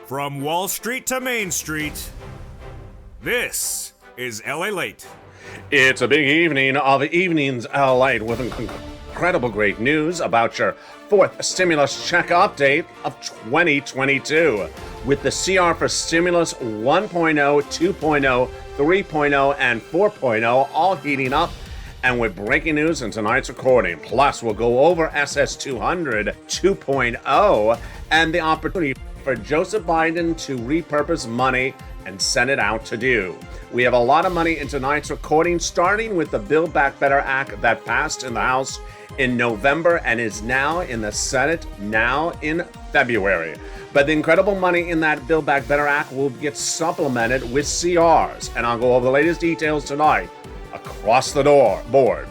From Wall Street to Main Street, this is LALATE. It's a big evening of evenings LALATE with incredible great news about your fourth stimulus check update of 2022. With the CR for stimulus 1.0, 2.0, 3.0, and 4.0 all heating up, and with breaking news in tonight's recording. Plus, we'll go over SS200 2.0 and the opportunity for Joseph Biden to repurpose money and send it out to do. We have a lot of money in tonight's recording, starting with the Build Back Better Act that passed in the House in November and is now in the Senate now in February. But the incredible money in that Build Back Better Act will get supplemented with CRs, and I'll go over the latest details tonight across the board.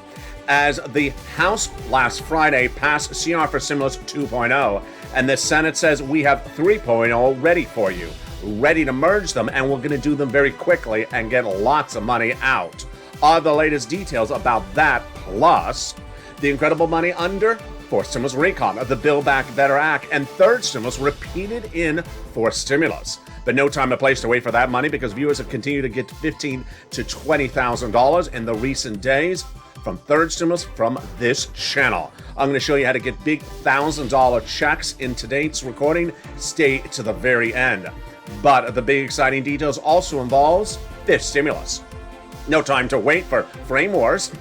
As the House last Friday passed CR for Stimulus 2.0, and the Senate says we have 3.0 ready for you, ready to merge them, and we're going to do them very quickly and get lots of money out. All the latest details about that, plus the incredible money under fourth stimulus recon of the Build Back Better Act and third stimulus repeated in fourth stimulus. But no time or place to wait for that money because viewers have continued to get $15,000 to $20,000 in the recent days from third stimulus from this channel. I'm going to show you how to get big $1,000 checks in today's recording. Stay to the very end. But the big exciting details also involves fifth stimulus. No time to wait for frame wars.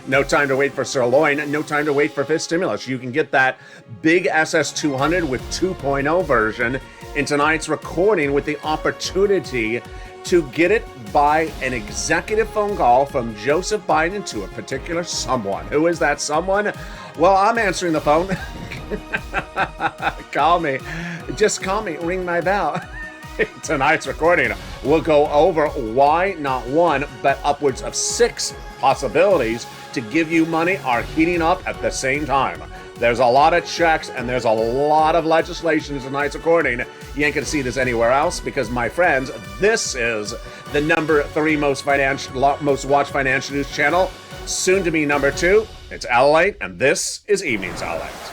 No time to wait for sirloin. No time to wait for fifth stimulus. You can get that big SS200 with 2.0 version in tonight's recording with the opportunity to get it by an executive phone call from Joseph Biden to a particular someone. Who is that someone? Well, I'm answering the phone. Call me. Just call me. Ring my bell. Tonight's recording, we'll go over why not one, but upwards of 6 possibilities to give you money are heating up at the same time. There's a lot of checks and there's a lot of legislation in tonight's recording. You ain't gonna see this anywhere else because, my friends, this is the number 3 most watched financial news channel, soon to be number 2. It's LALATE, and this is Evenings LALATE.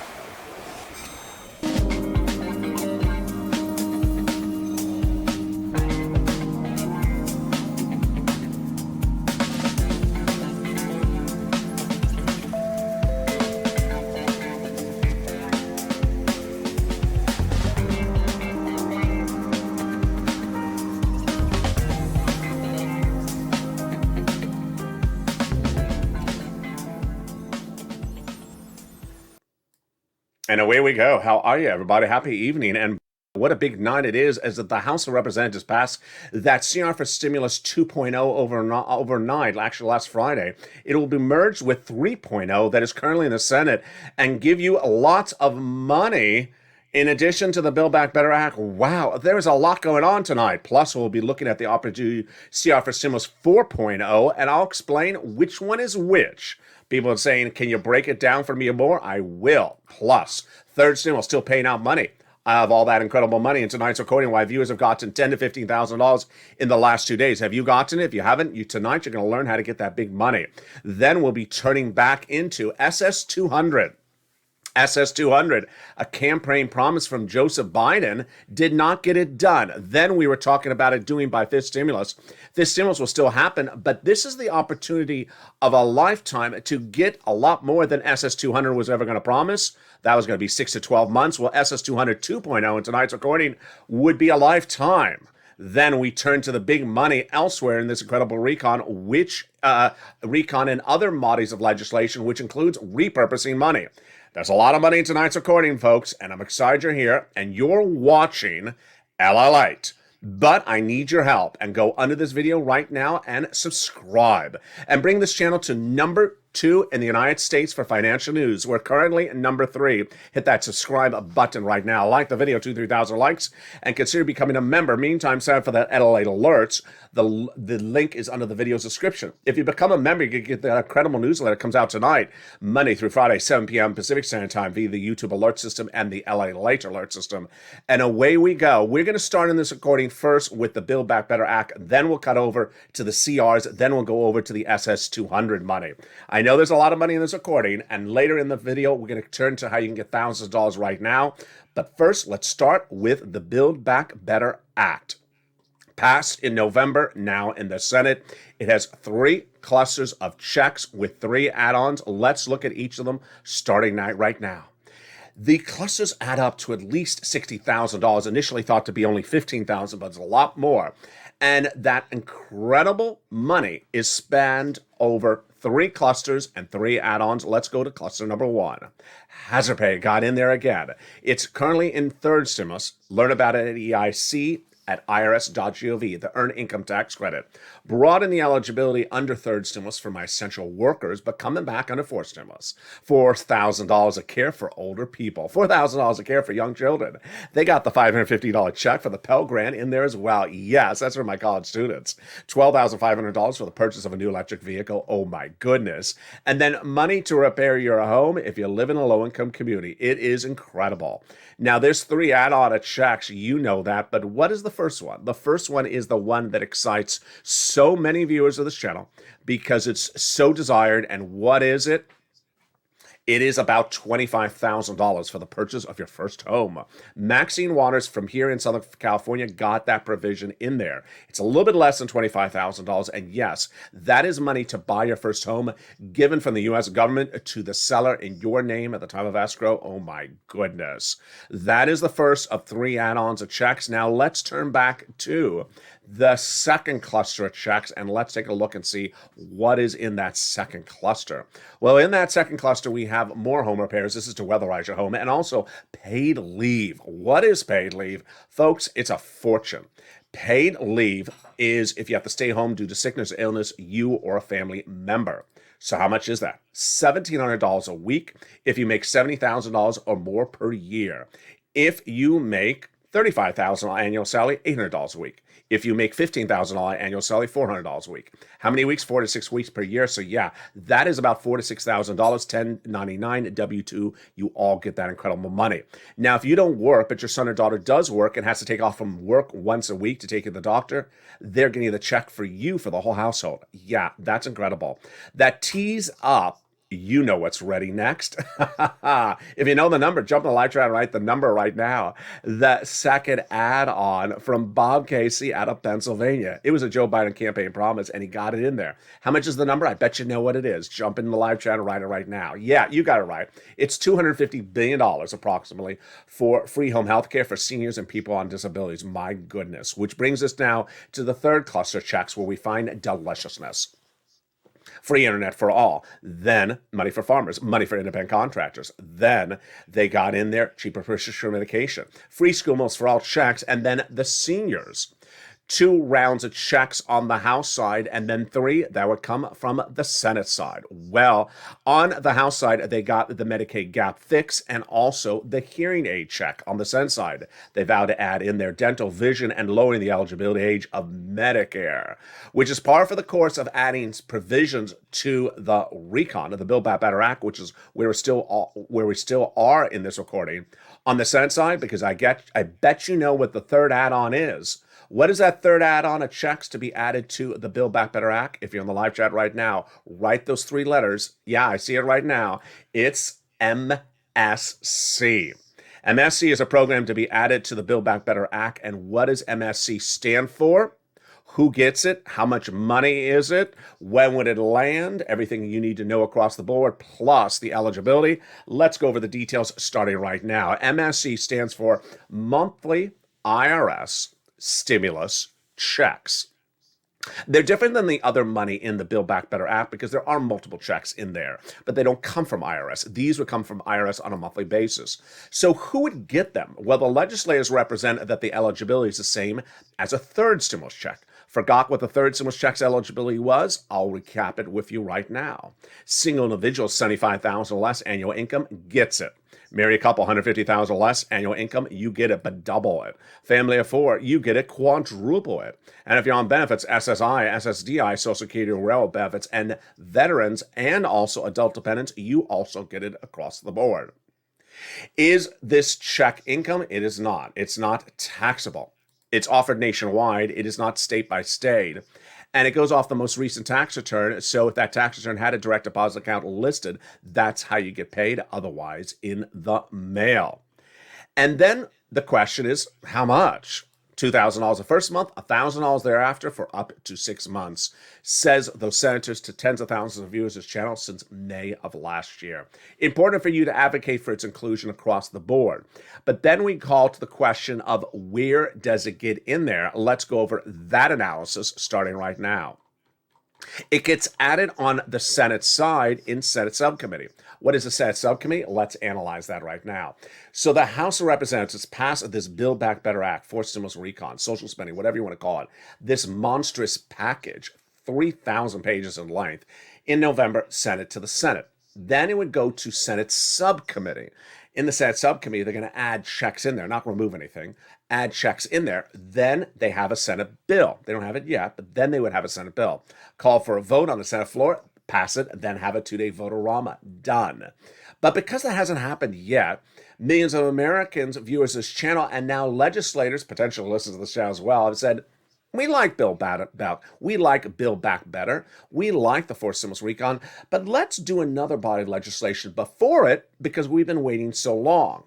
And away we go. How are you, everybody? Happy evening. And what a big night it is as the House of Representatives passed that CR for Stimulus 2.0 overnight, actually last Friday. It will be merged with 3.0 that is currently in the Senate and give you lots of money in addition to the Build Back Better Act. Wow, there's a lot going on tonight. Plus, we'll be looking at the opportunity CR for Stimulus 4.0, and I'll explain which one is which. People are saying, can you break it down for me more? I will. Plus, third stimulus still paying out money. I have all that incredible money in tonight's recording. Why viewers have gotten $10,000 to $15,000 in the last 2 days. Have you gotten it? If you haven't, tonight you're going to learn how to get that big money. Then we'll be turning back into SS200. SS200, a campaign promise from Joseph Biden, did not get it done. Then we were talking about it doing by fifth stimulus. Fifth stimulus will still happen, but this is the opportunity of a lifetime to get a lot more than SS200 was ever going to promise. That was going to be 6 to 12 months. Well, SS200 2.0 in tonight's recording would be a lifetime. Then we turn to the big money elsewhere in this incredible recon, which recon and other bodies of legislation, which includes repurposing money. There's a lot of money in tonight's recording, folks, and I'm excited you're here and you're watching LALATE. But I need your help, and go under this video right now and subscribe and bring this channel to number 2 in the United States for financial news. We're currently number 3. Hit that subscribe button right now. Like the video, 2,000-3,000 likes, and consider becoming a member. Meantime, sign up for that LALATE alerts. The link is under the video's description. If you become a member, you can get that incredible newsletter that comes out tonight, Monday through Friday, 7 p.m. Pacific Standard Time via the YouTube alert system and the LALATE alert system. And away we go. We're going to start in this recording first with the Build Back Better Act. Then we'll cut over to the CRs. Then we'll go over to the SS200 money. I I know there's a lot of money in this recording, and later in the video, we're going to turn to how you can get thousands of dollars right now. But first, let's start with the Build Back Better Act. Passed in November, now in the Senate. It has 3 clusters of checks with 3 add-ons. Let's look at each of them starting right now. The clusters add up to at least $60,000, initially thought to be only $15,000, but it's a lot more. And that incredible money is spanned over 3 clusters and 3 add-ons. Let's go to cluster number 1. Hazard pay got in there again. It's currently in third stimulus. Learn about it at EIC at irs.gov, the Earned Income Tax Credit. Broaden the eligibility under third stimulus for my essential workers, but coming back under fourth stimulus. $4,000 a care for older people. $4,000 a care for young children. They got the $550 check for the Pell Grant in there as well. Yes, that's for my college students. $12,500 for the purchase of a new electric vehicle. Oh my goodness. And then money to repair your home if you live in a low-income community. It is incredible. Now, there's 3 add-on checks. You know that, but what is the first one? The first one is the one that excites so many viewers of this channel because it's so desired. And what is it? It is about $25,000 for the purchase of your first home. Maxine Waters from here in Southern California got that provision in there. It's a little bit less than $25,000. And yes, that is money to buy your first home given from the U.S. government to the seller in your name at the time of escrow. Oh my goodness. That is the first of 3 add-ons of checks. Now let's turn back to the second cluster of checks, and let's take a look and see what is in that second cluster. Well, in that second cluster, we have more home repairs. This is to weatherize your home, and also paid leave. What is paid leave? Folks, it's a fortune. Paid leave is if you have to stay home due to sickness or illness, you or a family member. So how much is that? $1,700 a week if you make $70,000 or more per year. If you make $35,000 annual salary, $800 a week. If you make $15,000 annual salary, $400 a week. How many weeks? 4 to 6 weeks per year. So yeah, that is about $4,000 to $6,000, $1099, W-2. You all get that incredible money. Now, if you don't work, but your son or daughter does work and has to take off from work once a week to take you to the doctor, they're getting the check for you for the whole household. Yeah, that's incredible. That tees up. You know what's ready next. If you know the number, jump in the live chat and write the number right now. The second add-on from Bob Casey out of Pennsylvania. It was a Joe Biden campaign promise, and he got it in there. How much is the number? I bet you know what it is. Jump in the live chat and write it right now. Yeah, you got it right. It's $250 billion approximately for free home health care for seniors and people on disabilities. My goodness. Which brings us now to the third cluster checks where we find deliciousness. Free internet for all. Then money for farmers, money for independent contractors. Then they got in there cheaper prescription medication, free school meals for all checks, and then the seniors. 2 rounds of checks on the House side, and then 3 that would come from the Senate side. Well, on the House side, they got the Medicaid gap fix and also the hearing aid check. On the Senate side, they vowed to add in their dental, vision, and lowering the eligibility age of Medicare, which is par for the course of adding provisions to the recon of the Build Back Better Act, which is where we still are in this recording. On the Senate side, because I bet you know what the third add-on is. What is that third add-on of checks to be added to the Build Back Better Act? If you're on the live chat right now, write those 3 letters. Yeah, I see it right now. It's MSC. MSC is a program to be added to the Build Back Better Act. And what does MSC stand for? Who gets it? How much money is it? When would it land? Everything you need to know across the board, plus the eligibility. Let's go over the details starting right now. MSC stands for Monthly IRS Stimulus Checks. They're different than the other money in the Build Back Better Act because there are multiple checks in there, but they don't come from IRS. These would come from IRS on a monthly basis. So who would get them? Well, the legislators represent that the eligibility is the same as a third stimulus check. Forgot what the third stimulus check's eligibility was? I'll recap it with you right now. Single individual, $75,000 less annual income, gets it. Marry a couple, $150,000 less annual income, you get it, but double it. Family of 4, you get it, quadruple it. And if you're on benefits, SSI, SSDI, Social Security, railroad benefits, and veterans, and also adult dependents, you also get it across the board. Is this check income? It is not. It's not taxable. It's offered nationwide. It is not state by state. And it goes off the most recent tax return. So if that tax return had a direct deposit account listed, that's how you get paid, otherwise in the mail. And then the question is, how much? $2,000 the first month, $1,000 thereafter for up to 6 months, says those senators to tens of thousands of viewers of this channel since May of last year. Important for you to advocate for its inclusion across the board. But then we call to the question of where does it get in there? Let's go over that analysis starting right now. It gets added on the Senate side in Senate subcommittee. What is the Senate subcommittee? Let's analyze that right now. So the House of Representatives passed this Build Back Better Act, forced stimulus recon, social spending, whatever you want to call it, this monstrous package, 3,000 pages in length, in November, sent it to the Senate. Then it would go to Senate subcommittee. In the Senate subcommittee, they're going to add checks in there, not remove anything, add checks in there. Then they have a Senate bill. They don't have it yet, but then they would have a Senate bill. Call for a vote on the Senate floor, pass it, then have a 2-day vote-a-rama. Done. But because that hasn't happened yet, millions of Americans, viewers of this channel, and now legislators, potential listeners of this channel as well, have said, we like Build Back Better. We like the forced stimulus recon, but let's do another body of legislation before it because we've been waiting so long.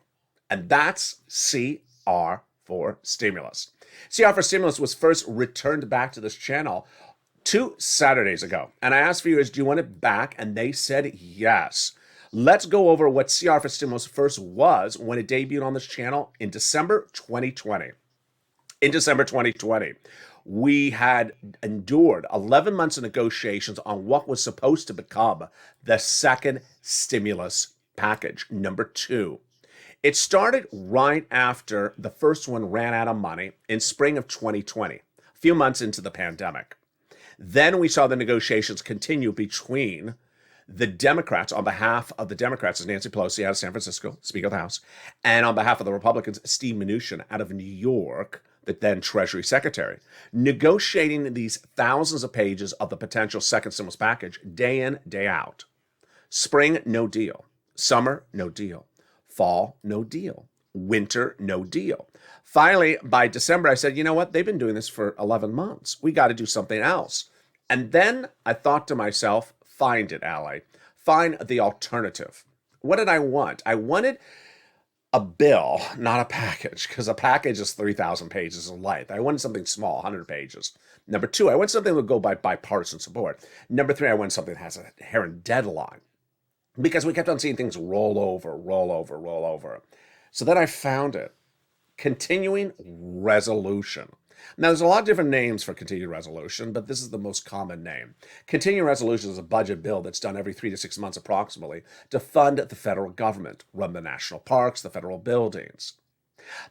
And that's CR for stimulus. CR for stimulus was first returned back to this channel 2 Saturdays ago. And I asked viewers, do you want it back? And they said yes. Let's go over what CR for stimulus first was when it debuted on this channel in December 2020. In December 2020, we had endured 11 months of negotiations on what was supposed to become the second stimulus package, number 2. It started right after the first one ran out of money in spring of 2020, a few months into the pandemic. Then we saw the negotiations continue between the Democrats, on behalf of the Democrats, is Nancy Pelosi out of San Francisco, Speaker of the House, and on behalf of the Republicans, Steve Mnuchin out of New York, the then Treasury Secretary, negotiating these thousands of pages of the potential second stimulus package day in, day out. Spring, no deal. Summer, no deal. Fall, no deal. Winter, no deal. Finally, by December, I said, you know what? They've been doing this for 11 months. We got to do something else. And then I thought to myself, find it, ally. Find the alternative. What did I want? I wanted a bill, not a package, because a package is 3,000 pages in length. I wanted something small, 100 pages. Number 2, I want something that would go by bipartisan support. Number 3, I want something that has an inherent deadline, because we kept on seeing things roll over. So then I found it. Continuing resolution. Now, there's a lot of different names for continuing resolution, but this is the most common name. Continuing resolution is a budget bill that's done every 3 to 6 months approximately to fund the federal government, run the national parks, the federal buildings.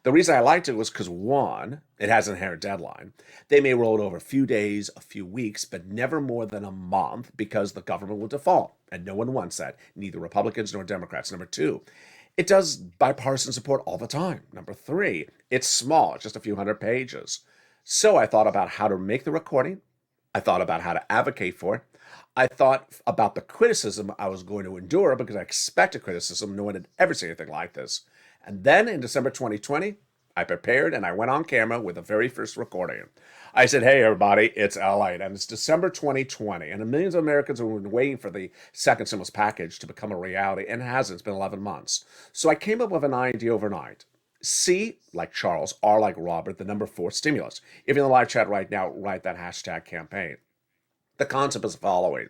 The reason I liked it was because, 1, it has an inherent deadline. They may roll it over a few days, a few weeks, but never more than a month because the government will default, and no one wants that, neither Republicans nor Democrats. Number 2, it does bipartisan support all the time. Number 3, it's small, it's just a few hundred pages. So I thought about how to make the recording. I thought about how to advocate for it. I thought about the criticism I was going to endure because I expected criticism. No one had ever seen anything like this. And then in December 2020, I prepared and I went on camera with the very first recording. I said, hey, everybody, it's LALATE. And it's December 2020. And millions of Americans have been waiting for the second stimulus package to become a reality. And it hasn't. It's been 11 months. So I came up with an idea overnight. C, like Charles, R, like Robert, the number 4, stimulus. If you're in the live chat right now, write that hashtag campaign. The concept is the following.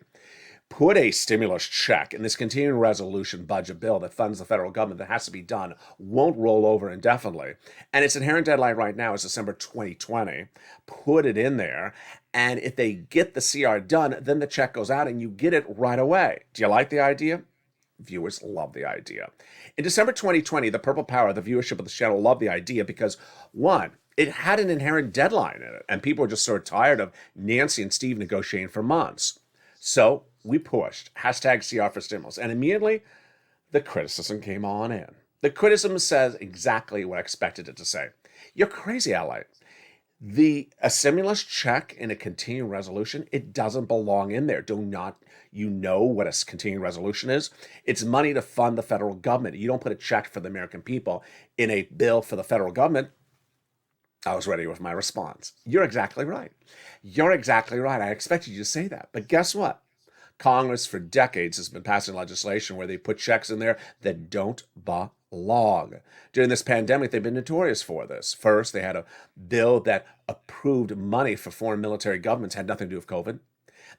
Put a stimulus check in this continuing resolution budget bill that funds the federal government that has to be done, won't roll over indefinitely. And its inherent deadline right now is December 2020. Put it in there. And if they get the CR done, then the check goes out and you get it right away. Do you like the idea? Viewers love the idea. In December 2020, the Purple Power, the viewership of the channel, loved the idea because, 1, it had an inherent deadline in it, and people were just sort of tired of Nancy and Steve negotiating for months. So we pushed hashtag CR for stimulus, and immediately the criticism came on in. The criticism says exactly what I expected it to say. You're crazy, ally. A stimulus check in a continuing resolution, it doesn't belong in there. Do not you know what a continuing resolution is? It's money to fund the federal government. You don't put a check for the American people in a bill for the federal government. I was ready with my response. You're exactly right. You're exactly right. I expected you to say that. But guess what? Congress for decades has been passing legislation where they put checks in there that don't belong. During this pandemic, they've been notorious for this. First, they had a bill that approved money for foreign military governments, had nothing to do with COVID.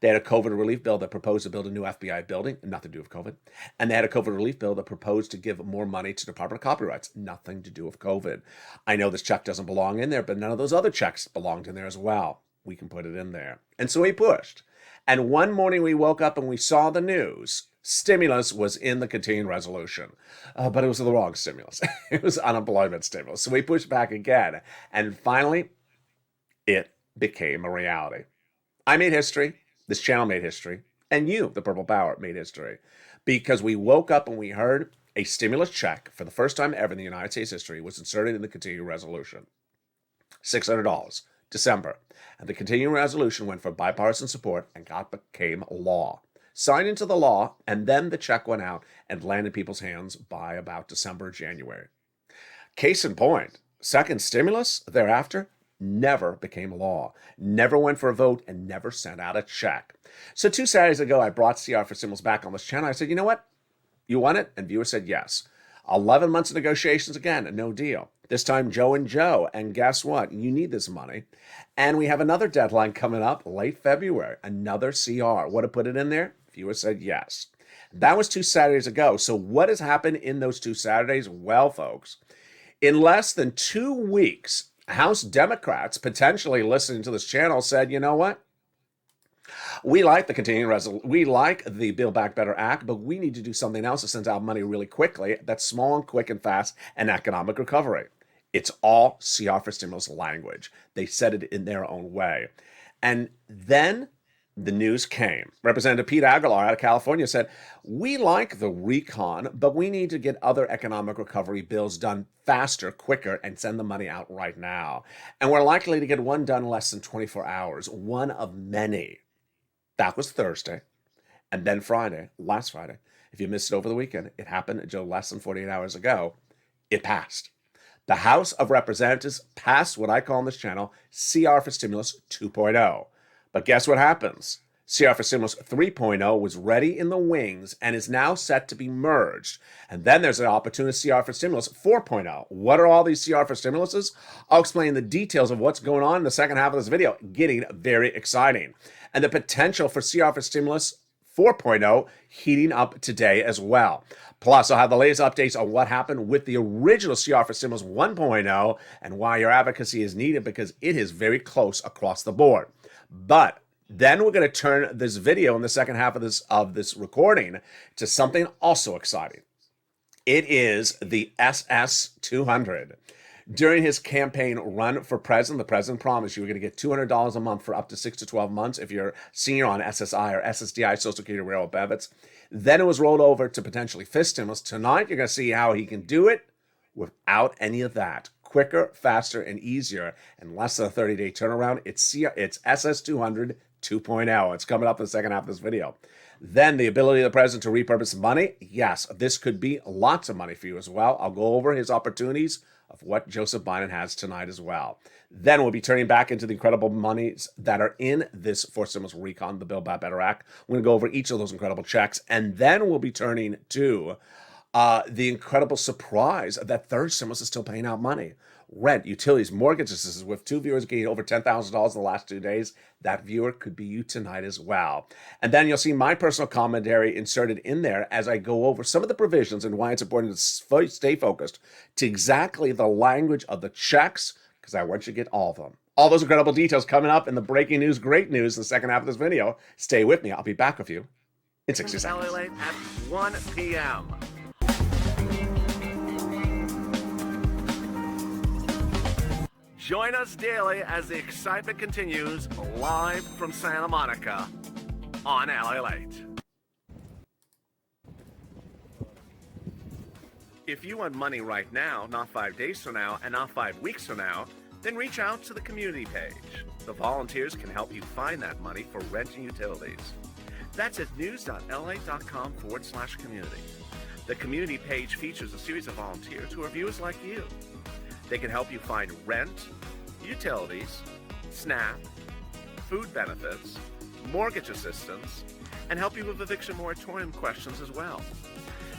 They had a COVID relief bill that proposed to build a new FBI building, nothing to do with COVID. And they had a COVID relief bill that proposed to give more money to the Department of Copyrights, nothing to do with COVID. I know this check doesn't belong in there, but none of those other checks belonged in there as well. We can put it in there. And so we pushed. And one morning we woke up and we saw the news. Stimulus was in the continuing resolution, but it was the wrong stimulus. It was unemployment stimulus. So we pushed back again. And finally, it became a reality. I made history. This channel made history. And you, the Purple Power, made history. Because we woke up and we heard a stimulus check for the first time ever in the United States history was inserted in the continuing resolution. $600. December. And the continuing resolution went for bipartisan support and became law. Signed into the law, and then the check went out and landed in people's hands by about December, January. Case in point, second stimulus thereafter never became law, never went for a vote, and never sent out a check. So 2 Saturdays ago, I brought CR for Stimulus back on this channel. I said, you know what? You want it? And viewers said yes. 11 months of negotiations again, no deal. This time, Joe and Joe. And guess what? You need this money. And we have another deadline coming up late February, another CR. What to put it in there? Viewers said yes. That was 2 Saturdays ago. So what has happened in those 2 Saturdays? Well, folks, in less than 2 weeks, House Democrats potentially listening to this channel said, you know what? We like the continuing resolution. We like the Build Back Better Act, but we need to do something else that sends out money really quickly. That's small and quick and fast and economic recovery. It's all CR for Stimulus language. They said it in their own way. And then the news came. Representative Pete Aguilar out of California said, we like the recon, but we need to get other economic recovery bills done faster, quicker, and send the money out right now. And we're likely to get one done in less than 24 hours, one of many. That was Thursday. And then Friday, last Friday, if you missed it over the weekend, it happened just less than 48 hours ago. It passed. The House of Representatives passed what I call on this channel CR for Stimulus 2.0. But guess what happens? CR for Stimulus 3.0 was ready in the wings and is now set to be merged. And then there's an opportunity CR for Stimulus 4.0. What are all these CR for Stimuluses? I'll explain the details of what's going on in the second half of this video. Getting very exciting. And the potential for CR for Stimulus 4.0 heating up today as well. Plus, I'll have the latest updates on what happened with the original CR for Stimulus 1.0 and why your advocacy is needed because it is very close across the board. But then we're going to turn this video in the second half of this recording to something also exciting. It is the SS200. During his campaign run for president, the president promised you were going to get $200 a month for up to 6 to 12 months if you're senior on SSI or SSDI, Social Security Railroad Benefits. Then it was rolled over to potentially fifth stimulus. Tonight, you're going to see how he can do it without any of that. Quicker, faster, and easier, and less than a 30-day turnaround. It's SS200 2.0. It's coming up in the second half of this video. Then the ability of the president to repurpose money. Yes, this could be lots of money for you as well. I'll go over his opportunities of what Joseph Biden has tonight as well. Then we'll be turning back into the incredible monies that are in this fourth stimulus recon, the Build Back Better Act. We're going to go over each of those incredible checks. And then we'll be turning to the incredible surprise that third stimulus is still paying out money. Rent, utilities, mortgages. This is with 2 viewers getting over $10,000 in the last 2 days. That viewer could be you tonight as well. And then you'll see my personal commentary inserted in there as I go over some of the provisions and why it's important to stay focused to exactly the language of the checks, because I want you to get all of them. All those incredible details coming up in the breaking news, great news, in the second half of this video. Stay with me. I'll be back with you in 60 seconds. LALATE at 1 p.m. Join us daily as the excitement continues live from Santa Monica on LALATE. If you want money right now, not 5 days from now, and not 5 weeks from now, then reach out to the community page. The volunteers can help you find that money for rent and utilities. That's at news.lalate.com/community. The community page features a series of volunteers who are viewers like you. They can help you find rent, utilities, SNAP, food benefits, mortgage assistance, and help you with eviction moratorium questions as well.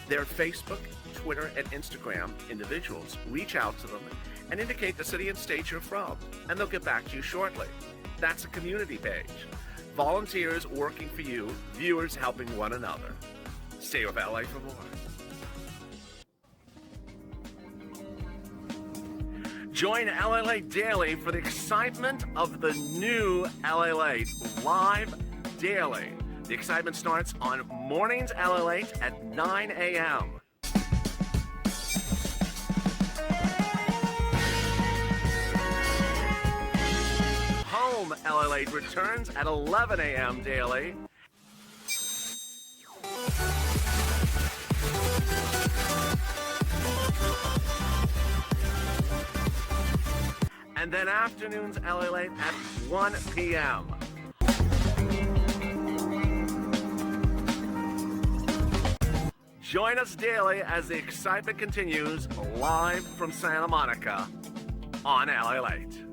Their Facebook, Twitter, and Instagram individuals reach out to them and indicate the city and state you're from, and they'll get back to you shortly. That's a community page. Volunteers working for you, viewers helping one another. Stay with LA for more. Join LALATE daily for the excitement of the new LALATE live daily. The excitement starts on mornings LALATE at 9 a.m. Home LALATE returns at 11 a.m. daily. And then afternoons LALATE at 1 p.m. Join us daily as the excitement continues live from Santa Monica on LALATE.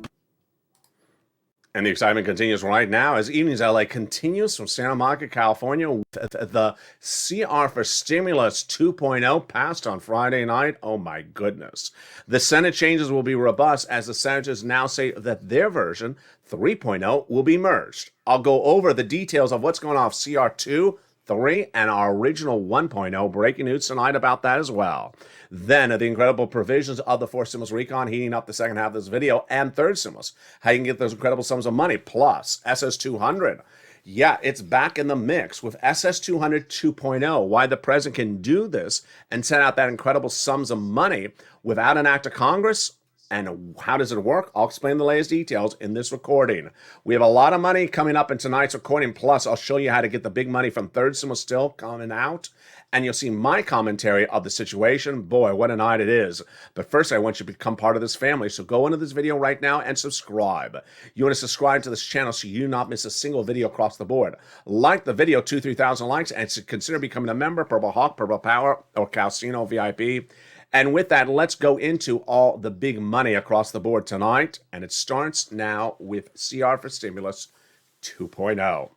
And the excitement continues right now as Evenings LA continues from Santa Monica, California. The CR for Stimulus 2.0 passed on Friday night. Oh my goodness. The Senate changes will be robust as the senators now say that their version, 3.0, will be merged. I'll go over the details of what's going on with CR 2, 3, and our original 1.0. Breaking news tonight about that as well. Then the incredible provisions of the fourth stimulus recon heating up the second half of this video, and third stimulus, how you can get those incredible sums of money, plus SS200. Yeah, it's back in the mix with SS200 2.0. Why the president can do this and send out that incredible sums of money without an act of Congress. And how does it work? I'll explain the latest details in this recording. We have a lot of money coming up in tonight's recording. Plus, I'll show you how to get the big money from third stimulus still coming out. And you'll see my commentary of the situation. Boy, what a night it is. But first, I want you to become part of this family. So go into this video right now and subscribe. You want to subscribe to this channel so you do not miss a single video across the board. Like the video, 2,000-3,000 likes, and consider becoming a member, Purple Hawk, Purple Power, or Calcino VIP. And with that, let's go into all the big money across the board tonight. And it starts now with CR for Stimulus 2.0.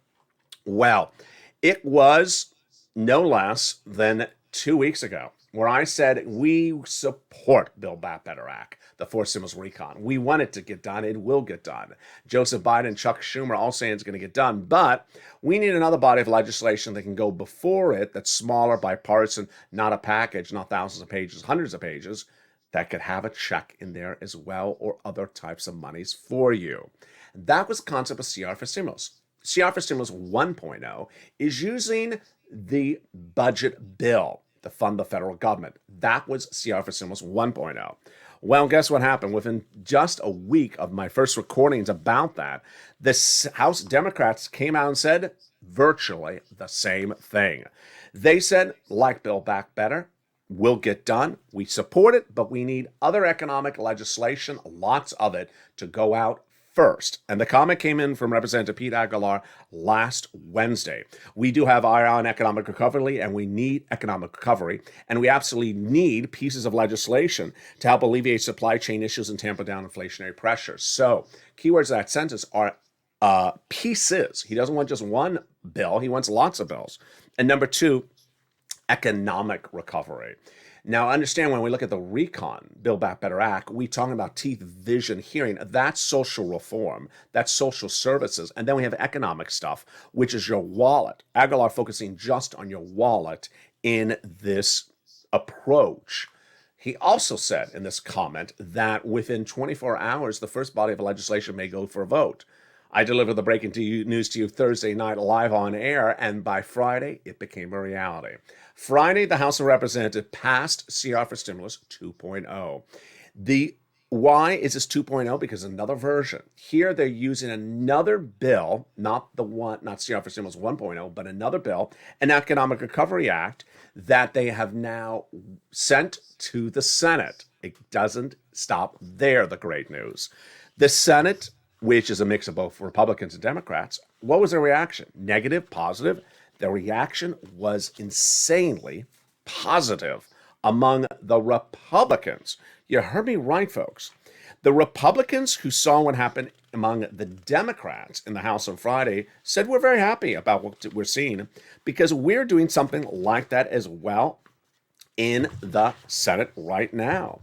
Well, it was no less than 2 weeks ago where I said we support Build Back Better Act, the fourth stimulus recon. We want it to get done. It will get done. Joseph Biden and Chuck Schumer all saying it's going to get done. But we need another body of legislation that can go before it that's smaller, bipartisan, not a package, not thousands of pages, hundreds of pages, that could have a check in there as well or other types of monies for you. That was the concept of CR for Stimulus. CR for Stimulus 1.0 is using the budget bill to fund the federal government. That was CR for Stimulus 1.0. Well, guess what happened? Within just a week of my first recordings about that, the House Democrats came out and said virtually the same thing. They said, like Build Back Better, will get done. We support it, but we need other economic legislation, lots of it, to go out first. And the comment came in from Representative Pete Aguilar last Wednesday. We do have our eye on economic recovery, and we need economic recovery, and we absolutely need pieces of legislation to help alleviate supply chain issues and tamper down inflationary pressures. So keywords of that sentence are pieces. He doesn't want just one bill. He wants lots of bills. And number two, economic recovery. Now, understand when we look at the recon, Build Back Better Act, we talking about teeth, vision, hearing. That's social reform. That's social services. And then we have economic stuff, which is your wallet. Aguilar focusing just on your wallet in this approach. He also said in this comment that within 24 hours, the first body of legislation may go for a vote. I delivered the breaking news to you Thursday night live on air, and by Friday, it became a reality. Friday, the House of Representatives passed CR for Stimulus 2.0. Why is this 2.0? Because another version. Here, they're using another bill, not CR for Stimulus 1.0, but another bill, an Economic Recovery Act, that they have now sent to the Senate. It doesn't stop there, the great news. The Senate, which is a mix of both Republicans and Democrats, what was their reaction? Negative, positive? The reaction was insanely positive among the Republicans. You heard me right, folks. The Republicans who saw what happened among the Democrats in the House on Friday said we're very happy about what we're seeing because we're doing something like that as well in the Senate right now.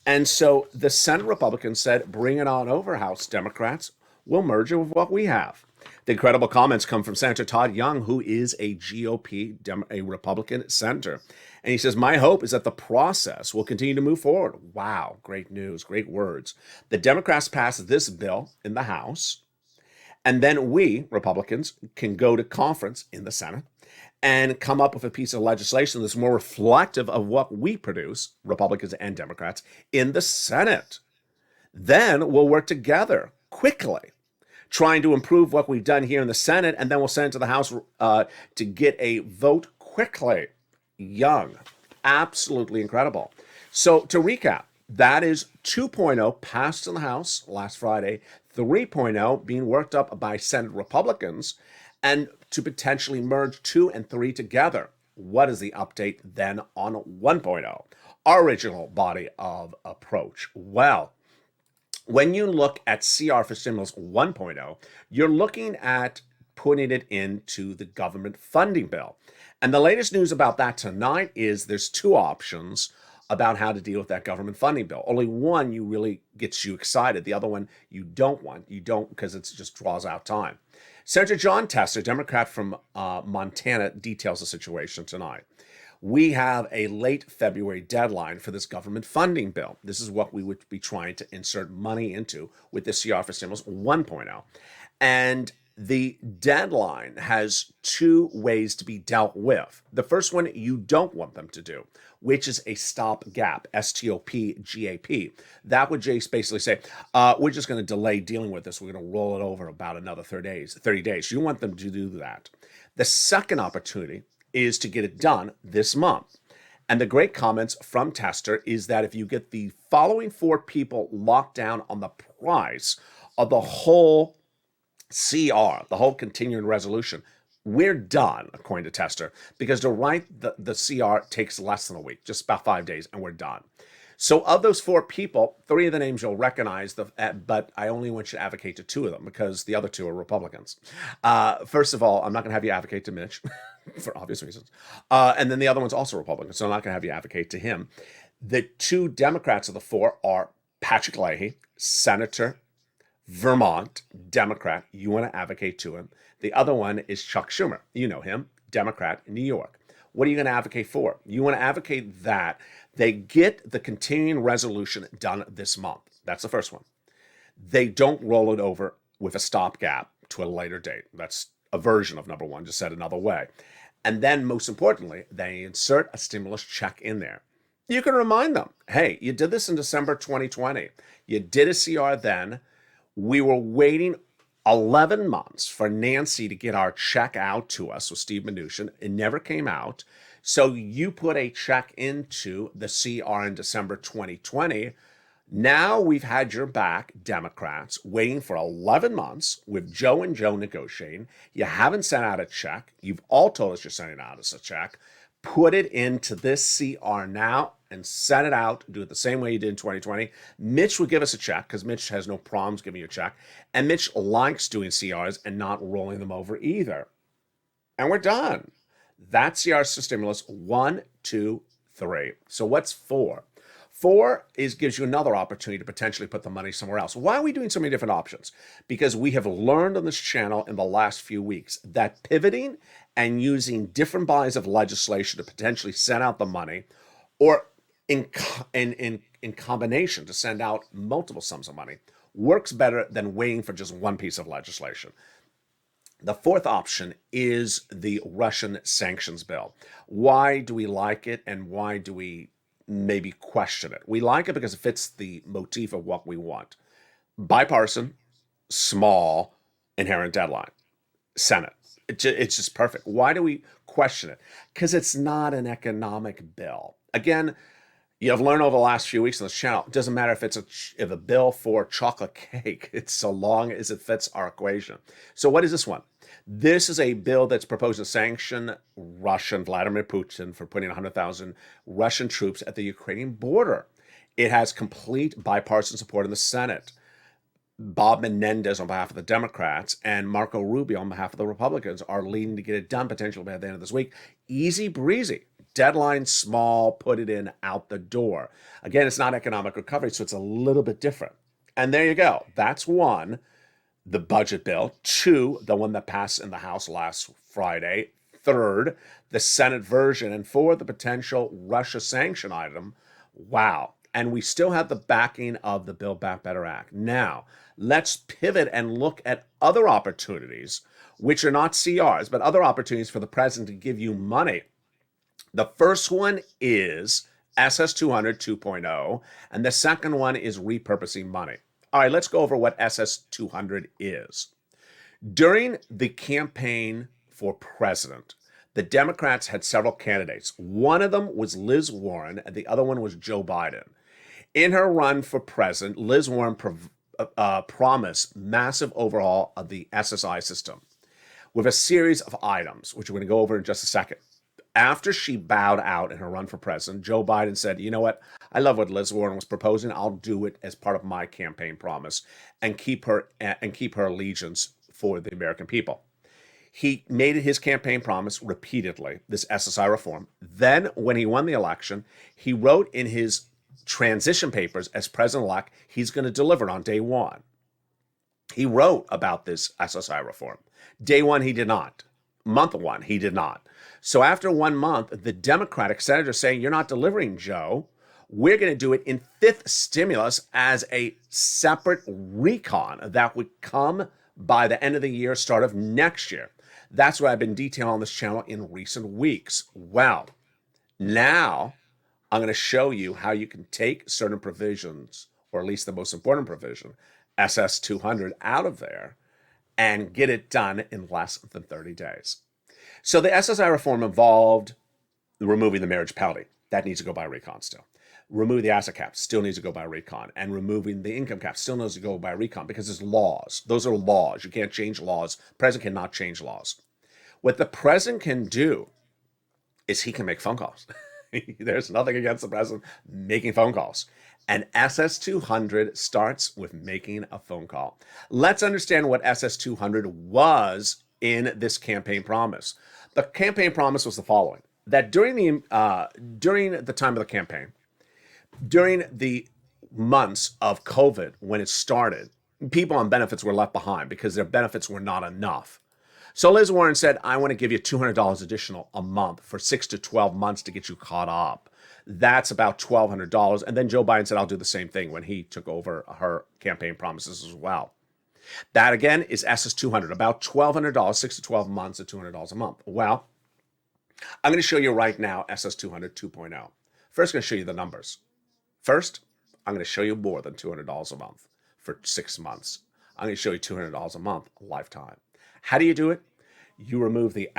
And so the Senate Republicans said, bring it on over, House Democrats. We'll merge it with what we have. The incredible comments come from Senator Todd Young, who is a GOP, a Republican senator. And he says, my hope is that the process will continue to move forward. Wow, great news, great words. The Democrats pass this bill in the House, and then we, Republicans, can go to conference in the Senate and come up with a piece of legislation that's more reflective of what we produce, Republicans and Democrats, in the Senate. Then we'll work together quickly, trying to improve what we've done here in the Senate, and then we'll send it to the House to get a vote quickly. Young, absolutely incredible. So to recap, that is 2.0 passed in the House last Friday, 3.0 being worked up by Senate Republicans, and to potentially merge 2 and 3 together. What is the update then on 1.0, our original body of approach? Well, when you look at CR for Stimulus 1.0, you're looking at putting it into the government funding bill. And the latest news about that tonight is there's 2 options about how to deal with that government funding bill. Only one you really gets you excited. The other one you don't want. You don't because it just draws out time. Senator John Tester, Democrat from Montana, details the situation tonight. We have a late February deadline for this government funding bill. This is what we would be trying to insert money into with the CR for Stimulus 1.0. And the deadline has 2 ways to be dealt with. The first one you don't want them to do, which is a stopgap, STOPGAP. That would just basically say, we're just going to delay dealing with this. We're going to roll it over about another 30 days. You want them to do that. The second opportunity is to get it done this month. And the great comments from Tester is that if you get the following 4 people locked down on the price of the whole CR, the whole continuing resolution, we're done, according to Tester, because to write the CR takes less than a week, just about 5 days, and we're done. So of those 4 people, 3 of the names you'll recognize, but I only want you to advocate to 2 of them because the other 2 are Republicans. First of all, I'm not going to have you advocate to Mitch for obvious reasons. And then the other one's also Republican, so I'm not going to have you advocate to him. The 2 Democrats of the 4 are Patrick Leahy, Senator, Vermont, Democrat. You want to advocate to him. The other one is Chuck Schumer. You know him, Democrat in New York. What are you going to advocate for? You want to advocate that they get the continuing resolution done this month. That's the first one. They don't roll it over with a stopgap to a later date. That's a version of number 1, just said another way. And then, most importantly, they insert a stimulus check in there. You can remind them, hey, you did this in December 2020. You did a CR then. We were waiting 11 months for Nancy to get our check out to us with Steve Mnuchin. It never came out. So you put a check into the CR in December 2020. Now we've had your back, Democrats, waiting for 11 months with Joe and Joe negotiating. You haven't sent out a check. You've all told us you're sending out us a check. Put it into this CR now and send it out. Do it the same way you did in 2020. Mitch would give us a check because Mitch has no problems giving you a check. And Mitch likes doing CRs and not rolling them over either. And we're done. That's CR stimulus 1, 2, 3. So what's 4? 4 gives you another opportunity to potentially put the money somewhere else. Why are we doing so many different options? Because we have learned on this channel in the last few weeks that pivoting and using different bodies of legislation to potentially send out the money, or in combination to send out multiple sums of money, works better than waiting for just one piece of legislation. The 4th option is the Russian sanctions bill. Why do we like it, and why do we maybe question it? We like it because it fits the motif of what we want. Bipartisan, small, inherent deadline. Senate. It's just perfect. Why do we question it? Because it's not an economic bill. Again, you have learned over the last few weeks on this channel, it doesn't matter if it's a bill for chocolate cake, it's so long as it fits our equation. So what is this one? This is a bill that's proposed to sanction Vladimir Putin for putting 100,000 Russian troops at the Ukrainian border. It has complete bipartisan support in the Senate. Bob Menendez on behalf of the Democrats and Marco Rubio on behalf of the Republicans are leading to get it done potentially by the end of this week. Easy breezy. Deadline small, put it in, out the door. Again, it's not economic recovery, so it's a little bit different. And there you go. That's one, the budget bill. Two, the one that passed in the House last Friday. Third, the Senate version. And four, the potential Russia sanction item. Wow. And we still have the backing of the Build Back Better Act. Now, let's pivot and look at other opportunities, which are not CRs, but other opportunities for the president to give you money. The first one is SS200 2.0, and the second one is repurposing money. All right, let's go over what SS200 is. During the campaign for president, the Democrats had several candidates. One of them was Liz Warren, and the other one was Joe Biden. In her run for president, Liz Warren promised massive overhaul of the SSI system with a series of items, which we're going to go over in just a second. After she bowed out in her run for president, Joe Biden said, you know what? I love what Liz Warren was proposing. I'll do it as part of my campaign promise and keep her allegiance for the American people. He made it his campaign promise repeatedly, this SSI reform. Then when he won the election, he wrote in his transition papers as president-elect, he's going to deliver it on day one. He wrote about this SSI reform. Day one, he did not. Month one, he did not. So after 1 month, the Democratic senators saying, you're not delivering, Joe. We're going to do it in fifth stimulus as a separate recon that would come by the end of the year, start of next year. That's what I've been detailing on this channel in recent weeks. Well, now I'm going to show you how you can take certain provisions, or at least the most important provision, SS200, out of there and get it done in less than 30 days. So the SSI reform involved removing the marriage penalty. That needs to go by recon still. Remove the asset cap, still needs to go by recon. And removing the income cap still needs to go by recon because there's laws. Those are laws. You can't change laws. The president cannot change laws. What the president can do is he can make phone calls. There's nothing against the president making phone calls. And SS200 starts with making a phone call. Let's understand what SS200 was in this campaign promise. The campaign promise was the following: that during the time of the campaign, during the months of COVID when it started, people on benefits were left behind because their benefits were not enough. So Liz Warren said, I want to give you $200 additional a month for 6 to 12 months to get you caught up. That's about $1,200. And then Joe Biden said, I'll do the same thing when he took over her campaign promises as well. That, again, is SS200, about $1,200, 6 to 12 months at $200 a month. Well, I'm going to show you right now SS200 2.0. First, I'm going to show you the numbers. First, I'm going to show you more than $200 a month for 6 months. I'm going to show you $200 a month, a lifetime. How do you do it? You remove the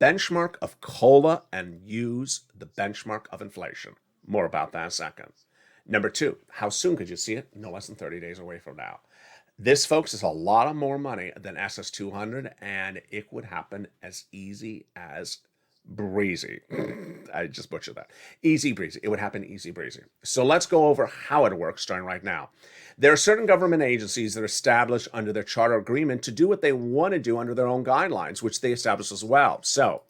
benchmark of COLA and use the benchmark of inflation. More about that in a second. Number two, how soon could you see it? No less than 30 days away from now. This, folks, is a lot of more money than SS200, and it would happen as easy as breezy. I just butchered that. Easy breezy. It would happen easy breezy. So let's go over how it works starting right now. There are certain government agencies that are established under their charter agreement to do what they want to do under their own guidelines, which they establish as well. So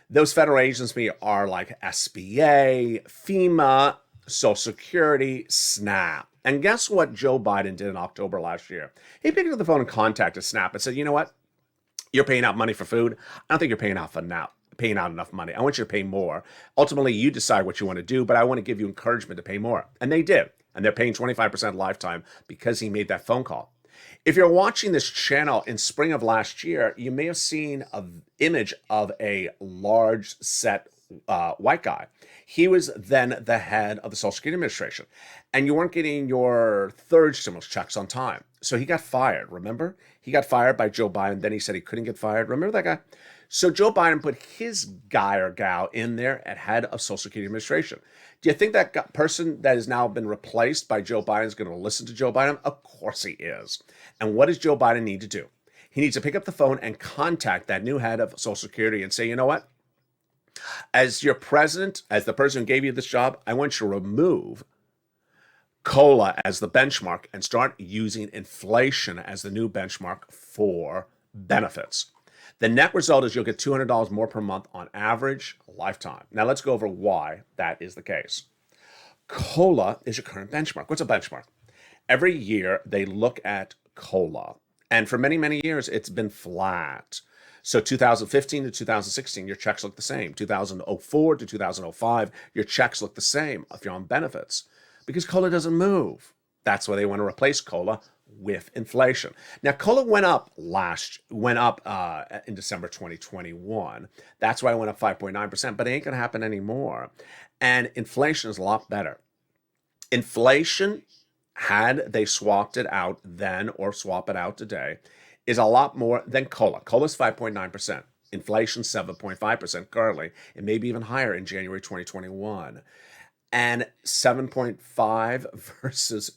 those federal agencies are like SBA, FEMA, Social Security, SNAP. And guess what Joe Biden did in October last year? He picked up the phone and contacted SNAP and said, you know what? You're paying out money for food. I don't think you're paying out enough money. I want you to pay more. Ultimately, you decide what you want to do, but I want to give you encouragement to pay more. And they did. And they're paying 25% lifetime because he made that phone call. If you're watching this channel in spring of last year, you may have seen an image of a large set white guy. He was then the head of the Social Security Administration. And you weren't getting your third stimulus checks on time. So he got fired, remember? He got fired by Joe Biden. Then he said he couldn't get fired. Remember that guy? So Joe Biden put his guy or gal in there at head of Social Security Administration. Do you think that person that has now been replaced by Joe Biden is going to listen to Joe Biden? Of course he is. And what does Joe Biden need to do? He needs to pick up the phone and contact that new head of Social Security and say, you know what? As your president, as the person who gave you this job, I want you to remove COLA as the benchmark and start using inflation as the new benchmark for benefits. The net result is you'll get $200 more per month on average lifetime. Now let's go over why that is the case. COLA is your current benchmark. What's a benchmark? Every year they look at COLA, and for many, many years it's been flat. So 2015 to 2016, your checks look the same. 2004 to 2005, your checks look the same if you're on benefits, because COLA doesn't move. That's why they want to replace COLA with inflation. Now, COLA went up in December 2021. That's why it went up 5.9%, but it ain't going to happen anymore. And inflation is a lot better. Inflation, had they swapped it out then or swap it out today, is a lot more than COLA. COLA is 5.9%. Inflation 7.5% currently. It may be even higher in January 2021. And 7.5 versus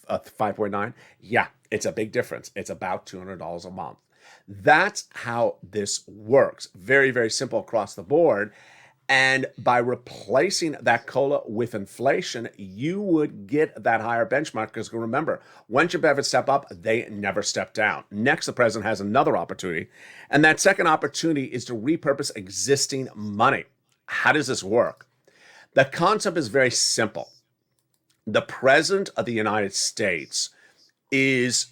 5.9, yeah, it's a big difference. It's about $200 a month. That's how this works. Very, very simple across the board. And by replacing that COLA with inflation, you would get that higher benchmark, because remember, once your benefits step up, they never step down. Next, the president has another opportunity. And that second opportunity is to repurpose existing money. How does this work? The concept is very simple. The president of the United States is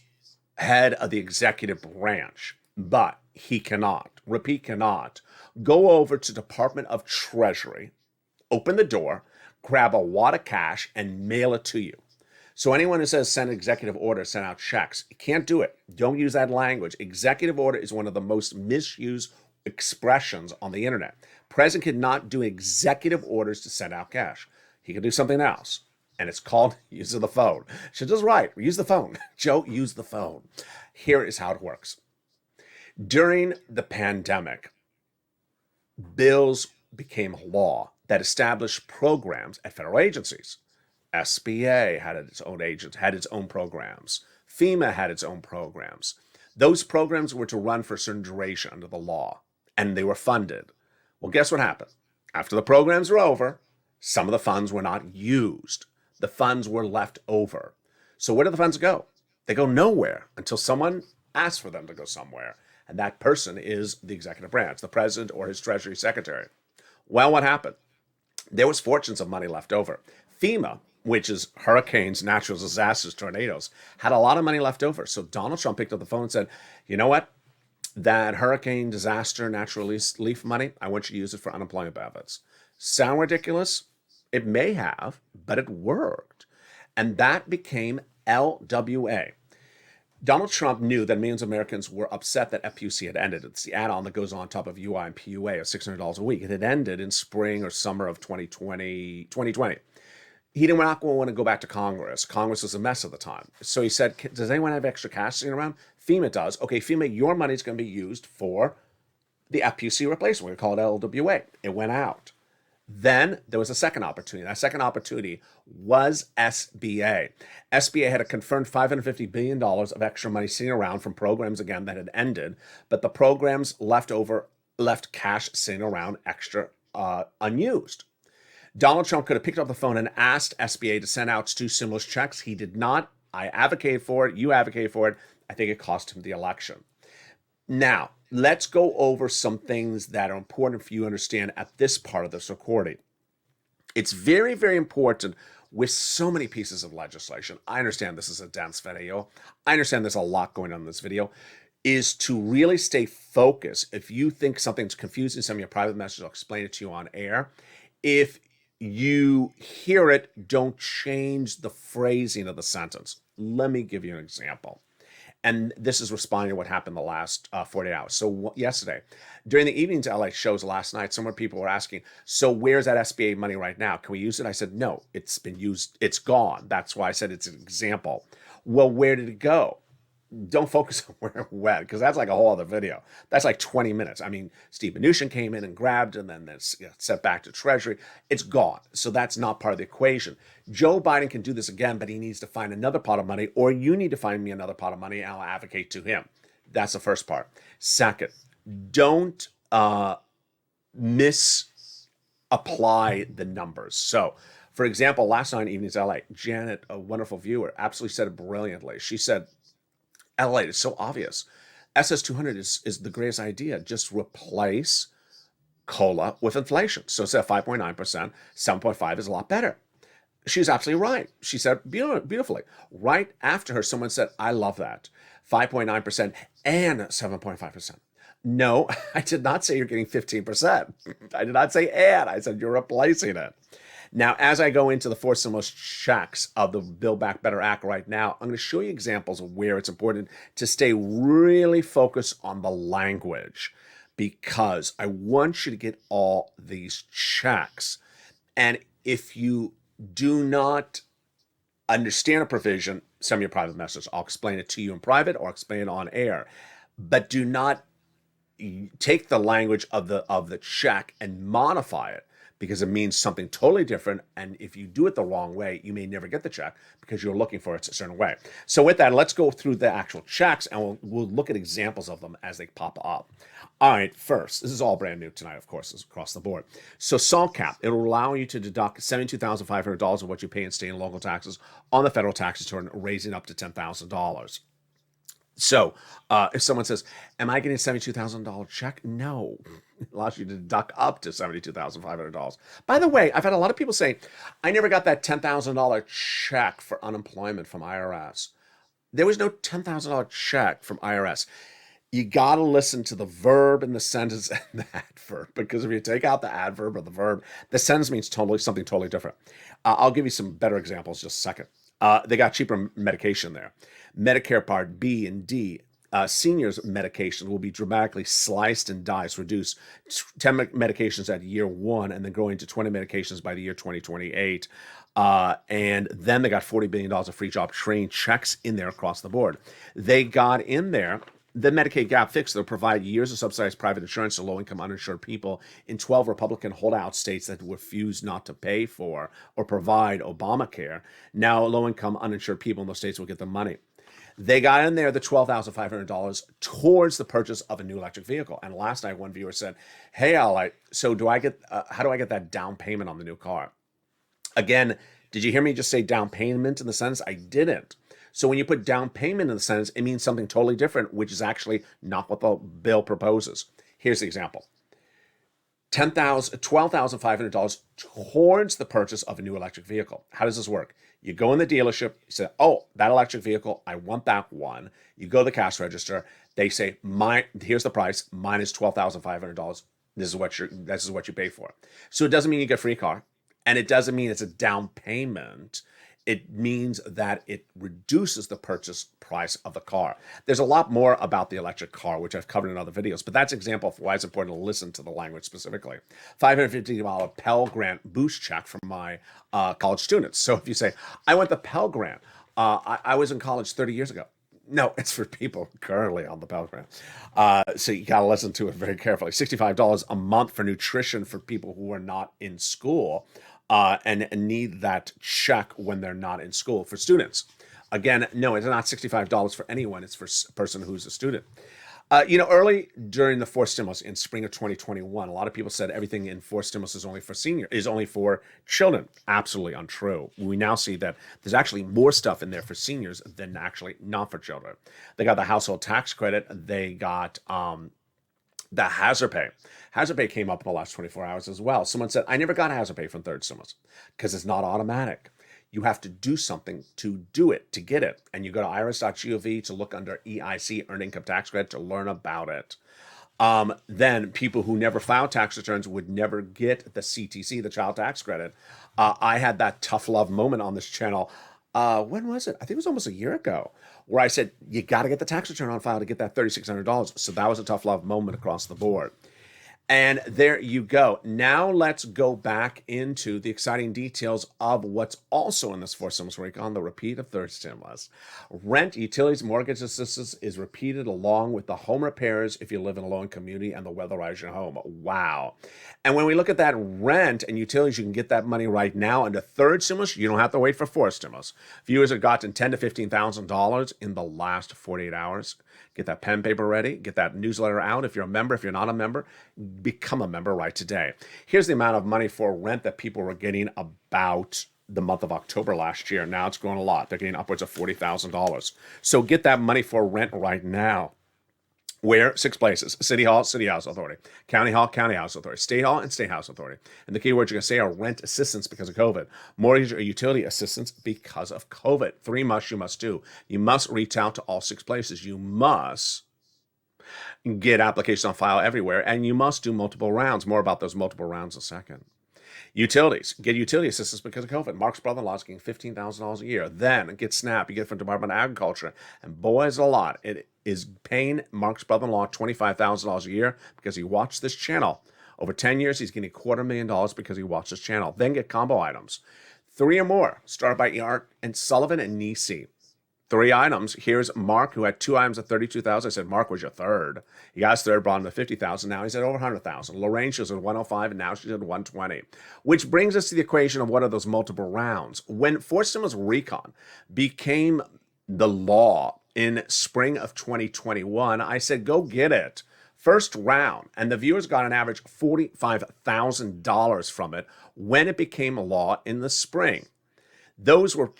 head of the executive branch, but he cannot, repeat, cannot, go over to Department of Treasury, open the door, grab a wad of cash, and mail it to you. So anyone who says send executive order, send out checks, you can't do it. Don't use that language. Executive order is one of the most misused expressions on the internet. President cannot do executive orders to send out cash. He can do something else, and it's called use of the phone. She's just right. Use the phone. Joe, use the phone. Here is how it works. During the pandemic, bills became law that established programs at federal agencies. SBA had its own agents, had its own programs. FEMA had its own programs. Those programs were to run for a certain duration under the law, and they were funded. Well, guess what happened? After the programs were over, some of the funds were not used. The funds were left over. So where do the funds go? They go nowhere until someone asks for them to go somewhere. And that person is the executive branch, the president or his treasury secretary. Well, what happened? There was fortunes of money left over. FEMA, which is hurricanes, natural disasters, tornadoes, had a lot of money left over. So Donald Trump picked up the phone and said, you know what? That hurricane disaster, natural relief money, I want you to use it for unemployment benefits. Sound ridiculous? It may have, but it worked. And that became LWA. Donald Trump knew that millions of Americans were upset that FPUC had ended. It's the add-on that goes on top of UI and PUA of $600 a week. It had ended in spring or summer of 2020. He did not want to go back to Congress. Congress was a mess at the time. So he said, does anyone have extra cash sitting around? FEMA does. Okay, FEMA, your money is going to be used for the FPUC replacement. We call it LWA. It went out. Then there was a second opportunity. That second opportunity was SBA. SBA had a confirmed $550 billion of extra money sitting around from programs, again, that had ended, but the programs left cash sitting around extra unused. Donald Trump could have picked up the phone and asked SBA to send out 2 stimulus checks. He did not. I advocate for it. You advocate for it. I think it cost him the election. Now, let's go over some things that are important for you to understand at this part of this recording. It's very, very important with so many pieces of legislation. I understand this is a dense video. I understand there's a lot going on in this video, is to really stay focused. If you think something's confusing, send me a private message. I'll explain it to you on air. If you hear it, don't change the phrasing of the sentence. Let me give you an example. And this is responding to what happened the last 48 hours. So yesterday, during the evening to LA shows last night, some people were asking, so where's that SBA money right now? Can we use it? I said, no, it's been used. It's gone. That's why I said it's an example. Well, where did it go? Don't focus on where it went, because that's like a whole other video. That's like 20 minutes. I mean, Steve Mnuchin came in and grabbed it, and then it's sent back to Treasury. It's gone. So that's not part of the equation. Joe Biden can do this again, but he needs to find another pot of money, or you need to find me another pot of money, and I'll advocate to him. That's the first part. Second, don't apply the numbers. So, for example, last night, Evenings LA, Janet, a wonderful viewer, absolutely said it brilliantly. She said, LA, it's so obvious. SS200 is the greatest idea. Just replace COLA with inflation. So instead of 5.9%, 7.5 is a lot better. She's absolutely right. She said beautifully. Right after her, someone said, I love that. 5.9% and 7.5%. No, I did not say you're getting 15%. I did not say and. I said you're replacing it. Now, as I go into the four stimulus checks of the Build Back Better Act right now, I'm going to show you examples of where it's important to stay really focused on the language, because I want you to get all these checks. And if you do not understand a provision, send me a private message. I'll explain it to you in private or explain it on air. But do not take the language of the check and modify it, because it means something totally different. And if you do it the wrong way, you may never get the check because you're looking for it a certain way. So with that, let's go through the actual checks, and we'll look at examples of them as they pop up. All right, first, this is all brand new tonight, of course, it's across the board. So SALT cap, it'll allow you to deduct $72,500 of what you pay in state and local taxes on the federal tax return, raising up to $10,000. So if someone says, am I getting a $72,000 check? No. It allows you to deduct up to $72,500. By the way, I've had a lot of people say, I never got that $10,000 check for unemployment from IRS. There was no $10,000 check from IRS. You got to listen to the verb in the sentence and the adverb, because if you take out the adverb or the verb, the sentence means something totally different. I'll give you some better examples in just a second. They got cheaper medication there. Medicare Part B and D, seniors medication will be dramatically sliced and diced, reduced 10 medications at year 1, and then growing to 20 medications by the year 2028. And then they got $40 billion of free job training checks in there across the board. They got in there the Medicaid gap fix. They'll provide years of subsidized private insurance to low-income uninsured people in 12 Republican holdout states that refuse not to pay for or provide Obamacare. Now low-income uninsured people in those states will get the money. They got in there the $12,500 towards the purchase of a new electric vehicle. And last night, one viewer said, hey, LALATE, so how do I get that down payment on the new car? Again, did you hear me just say down payment in the sentence? I didn't. So when you put down payment in the sentence, it means something totally different, which is actually not what the bill proposes. Here's the example. $12,500 towards the purchase of a new electric vehicle. How does this work? You go in the dealership, you say, oh, that electric vehicle, I want that one. You go to the cash register, they say, here's the price, mine is $12,500. This is what you pay for. So it doesn't mean you get a free car, and it doesn't mean it's a down payment. It means that it reduces the purchase price of the car. There's a lot more about the electric car, which I've covered in other videos, but that's an example of why it's important to listen to the language specifically. $550 Pell Grant boost check from my college students. So if you say, I want the Pell Grant, I was in college 30 years ago. No, it's for people currently on the Pell Grant. So you got to listen to it very carefully. $65 a month for nutrition for people who are not in school. And need that check when they're not in school for students. Again, no, it's not $65 for anyone. It's for a person who's a student. Early during the fourth stimulus in spring of 2021, a lot of people said everything in fourth stimulus is only for children. Absolutely untrue. We now see that there's actually more stuff in there for seniors than actually not for children. They got the household tax credit. They got the hazard pay. Hazard pay came up in the last 24 hours as well. Someone said, I never got hazard pay from third stimulus because it's not automatic. You have to do something to do it, to get it. And you go to irs.gov to look under EIC, Earned Income Tax Credit, to learn about it. Then people who never filed tax returns would never get the CTC, the Child Tax Credit. I had that tough love moment on this channel. When was it? I think it was almost a year ago, where I said, you got to get the tax return on file to get that $3,600. So that was a tough love moment across the board. And there you go. Now let's go back into the exciting details of what's also in this fourth stimulus week on the repeat of third stimulus. Rent, utilities, mortgage assistance is repeated along with the home repairs if you live in a low-income community and the weatherize your home. Wow. And when we look at that rent and utilities, you can get that money right now. Under third stimulus, you don't have to wait for fourth stimulus. Viewers have gotten $10,000 to $15,000 in the last 48 hours. Get that pen paper ready. Get that newsletter out. If you're a member, if you're not a member, become a member right today. Here's the amount of money for rent that people were getting about the month of October last year. Now it's grown a lot. They're getting upwards of $40,000. So get that money for rent right now. Where? 6 places. City Hall, City House Authority. County Hall, County House Authority. State Hall and State House Authority. And the key words you're going to say are rent assistance because of COVID. Mortgage or utility assistance because of COVID. 3 musts you must do. You must reach out to all 6 places. You must get applications on file everywhere. And you must do multiple rounds. More about those multiple rounds in a second. Utilities. Get utility assistance because of COVID. Mark's brother-in-law is getting $15,000 a year. Then get SNAP. You get it from Department of Agriculture. And boy, is a lot. It is paying Mark's brother-in-law $25,000 a year because he watched this channel. Over 10 years, he's getting $250,000 because he watched this channel. Then get combo items. 3 or more. Started by Art and Sullivan and Nisi. 3 items. Here's Mark, who had 2 items at $32,000. I said, Mark was your third. He got his third, brought him to $50,000. Now he's at over $100,000. Lorraine, she was at $105,000, and now she's at $120,000. Which brings us to the equation of what are those multiple rounds. When forced stimulus recon became the law in spring of 2021, I said, go get it. First round, and the viewers got an average $45,000 from it when it became a law in the spring. Those were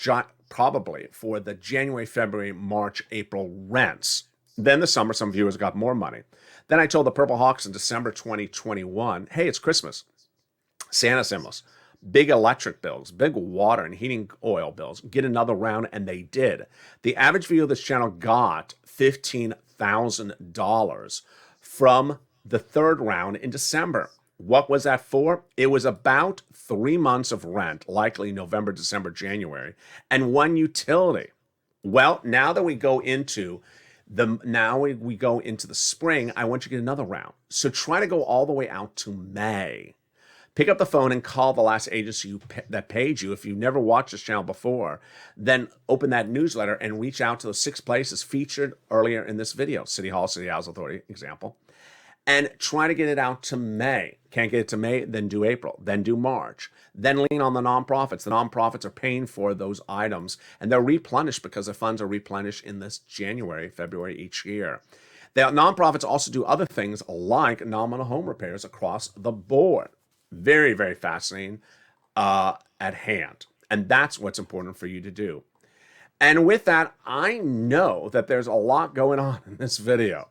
probably for the January, February, March, April rents. Then the summer, some viewers got more money. Then I told the Purple Hawks in December 2021, hey, it's Christmas. Santa stimulus, big electric bills, big water and heating oil bills, get another round, and they did. The average viewer of this channel got $15,000 from the third round in December. What was that for? It was about 3 months of rent, likely November, December, January, and 1 utility. Well, now that we go into the spring, I want you to get another round. So try to go all the way out to May. Pick up the phone and call the last agency that paid you. If you've never watched this channel before, then open that newsletter and reach out to those 6 places featured earlier in this video. City Hall, City House Authority, example. And try to get it out to May. Can't get it to May, then do April, then do March. Then lean on the nonprofits. The nonprofits are paying for those items, and they're replenished because the funds are replenished in this January, February each year. The nonprofits also do other things like nominal home repairs across the board. Very, very fascinating at hand. And that's what's important for you to do. And with that, I know that there's a lot going on in this video.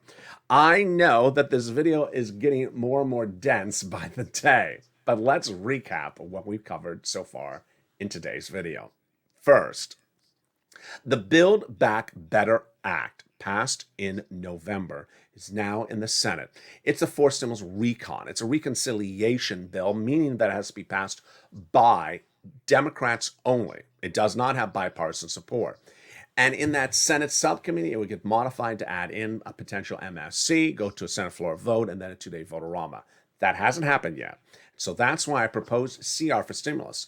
I know that this video is getting more and more dense by the day, but let's recap what we've covered so far in today's video. First, the Build Back Better Act passed in November is now in the Senate. It's a forced stimulus recon. It's a reconciliation bill, meaning that it has to be passed by Democrats only. It does not have bipartisan support. And in that Senate subcommittee, it would get modified to add in a potential MSC, go to a Senate floor vote, and then a 2-day vote-a-rama. That hasn't happened yet. So that's why I proposed CR for stimulus,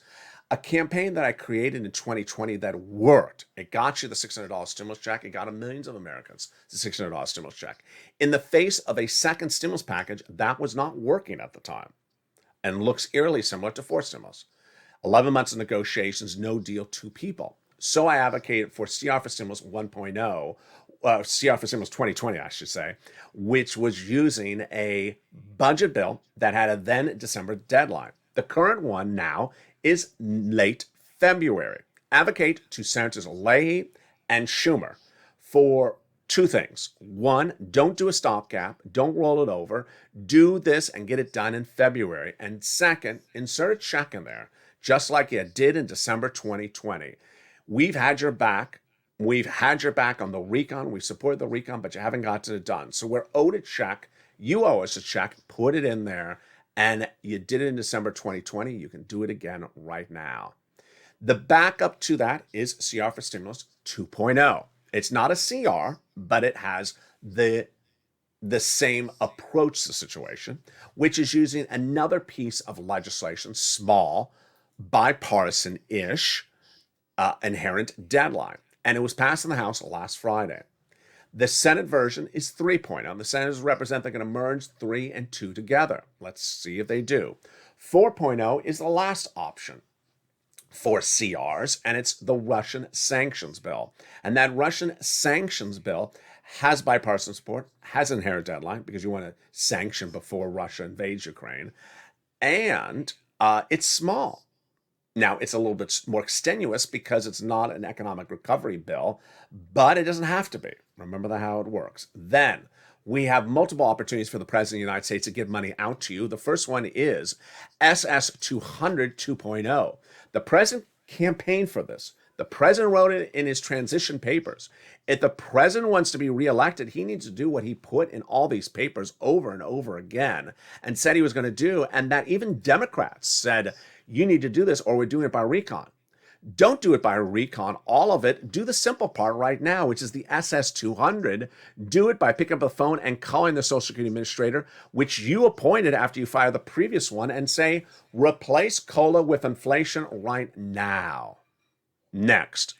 a campaign that I created in 2020 that worked. It got you the $600 stimulus check. It got millions of Americans the $600 stimulus check. In the face of a second stimulus package, that was not working at the time and looks eerily similar to forced stimulus. 11 months of negotiations, no deal, 2 people. So I advocated for CR for Stimulus 1.0, CR for Stimulus 2020, I should say, which was using a budget bill that had a then December deadline. The current one now is late February. Advocate to Senators Leahy and Schumer for 2 things. 1, don't do a stopgap. Don't roll it over. Do this and get it done in February. And second, insert a check in there, just like you did in December 2020. We've had your back. We've had your back on the recon. We've supported the recon, but you haven't gotten it done. So we're owed a check. You owe us a check. Put it in there. And you did it in December 2020. You can do it again right now. The backup to that is CR for Stimulus 2.0. It's not a CR, but it has the same approach to the situation, which is using another piece of legislation, small, bipartisan-ish, inherent deadline. And it was passed in the House last Friday. The Senate version is 3.0. The senators represent they're going to merge 3 and 2 together. Let's see if they do. 4.0 is the last option. for CRs, and it's the Russian sanctions bill. And that Russian sanctions bill has bipartisan support, has an inherent deadline because you want to sanction before Russia invades Ukraine, and it's small. Now, it's a little bit more extenuous because it's not an economic recovery bill, but it doesn't have to be. Remember how it works. Then we have multiple opportunities for the President of the United States to give money out to you. The first one is SS 200 2.0. The President campaigned for this. The President wrote it in his transition papers. If the President wants to be reelected, he needs to do what he put in all these papers over and over again and said he was going to do, and that even Democrats said, you need to do this or we're doing it by recon. Don't do it by recon, all of it. Do the simple part right now, which is the SS 200. Do it by picking up the phone and calling the Social Security Administrator, which you appointed after you fired the previous one, and say, replace COLA with inflation right now. Next,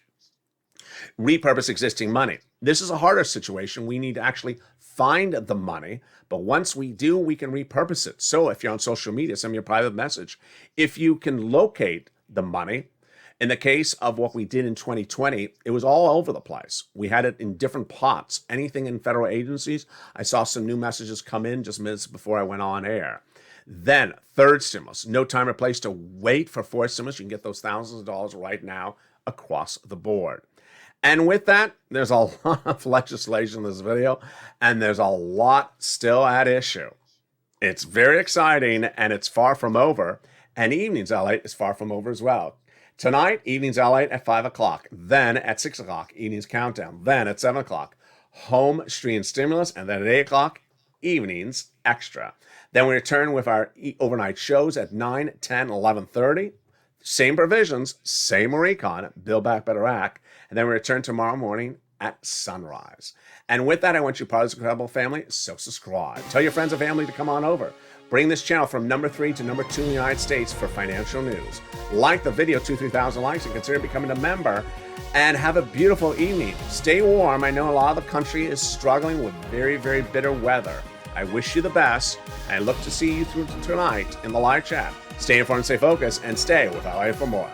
repurpose existing money. This is a harder situation. We need to actually find the money, but once we do, we can repurpose it. So if you're on social media, send me a private message. If you can locate the money, in the case of what we did in 2020, it was all over the place. We had it in different pots. Anything in federal agencies, I saw some new messages come in just minutes before I went on air. Then, third stimulus, no time or place to wait for fourth stimulus. You can get those thousands of dollars right now across the board. And with that, there's a lot of legislation in this video, and there's a lot still at issue. It's very exciting, and it's far from over. And Evenings LALATE is far from over as well. Tonight, Evenings LALATE at 5 o'clock. Then at 6 o'clock, Evenings Countdown. Then at 7 o'clock, Home Stream Stimulus. And then at 8 o'clock, Evenings Extra. Then we return with our overnight shows at 9, 10, 11:30. Same provisions, same recon, Build Back Better Act. And then we return tomorrow morning at sunrise. And with that, I want you part of this incredible family, so subscribe. Tell your friends and family to come on over. Bring this channel from number 3 to number 2 in the United States for financial news. Like the video, 2,000-3,000 likes, and consider becoming a member. And have a beautiful evening. Stay warm. I know a lot of the country is struggling with very, very bitter weather. I wish you the best. I look to see you through tonight in the live chat. Stay informed, stay focused, and stay with LA for more.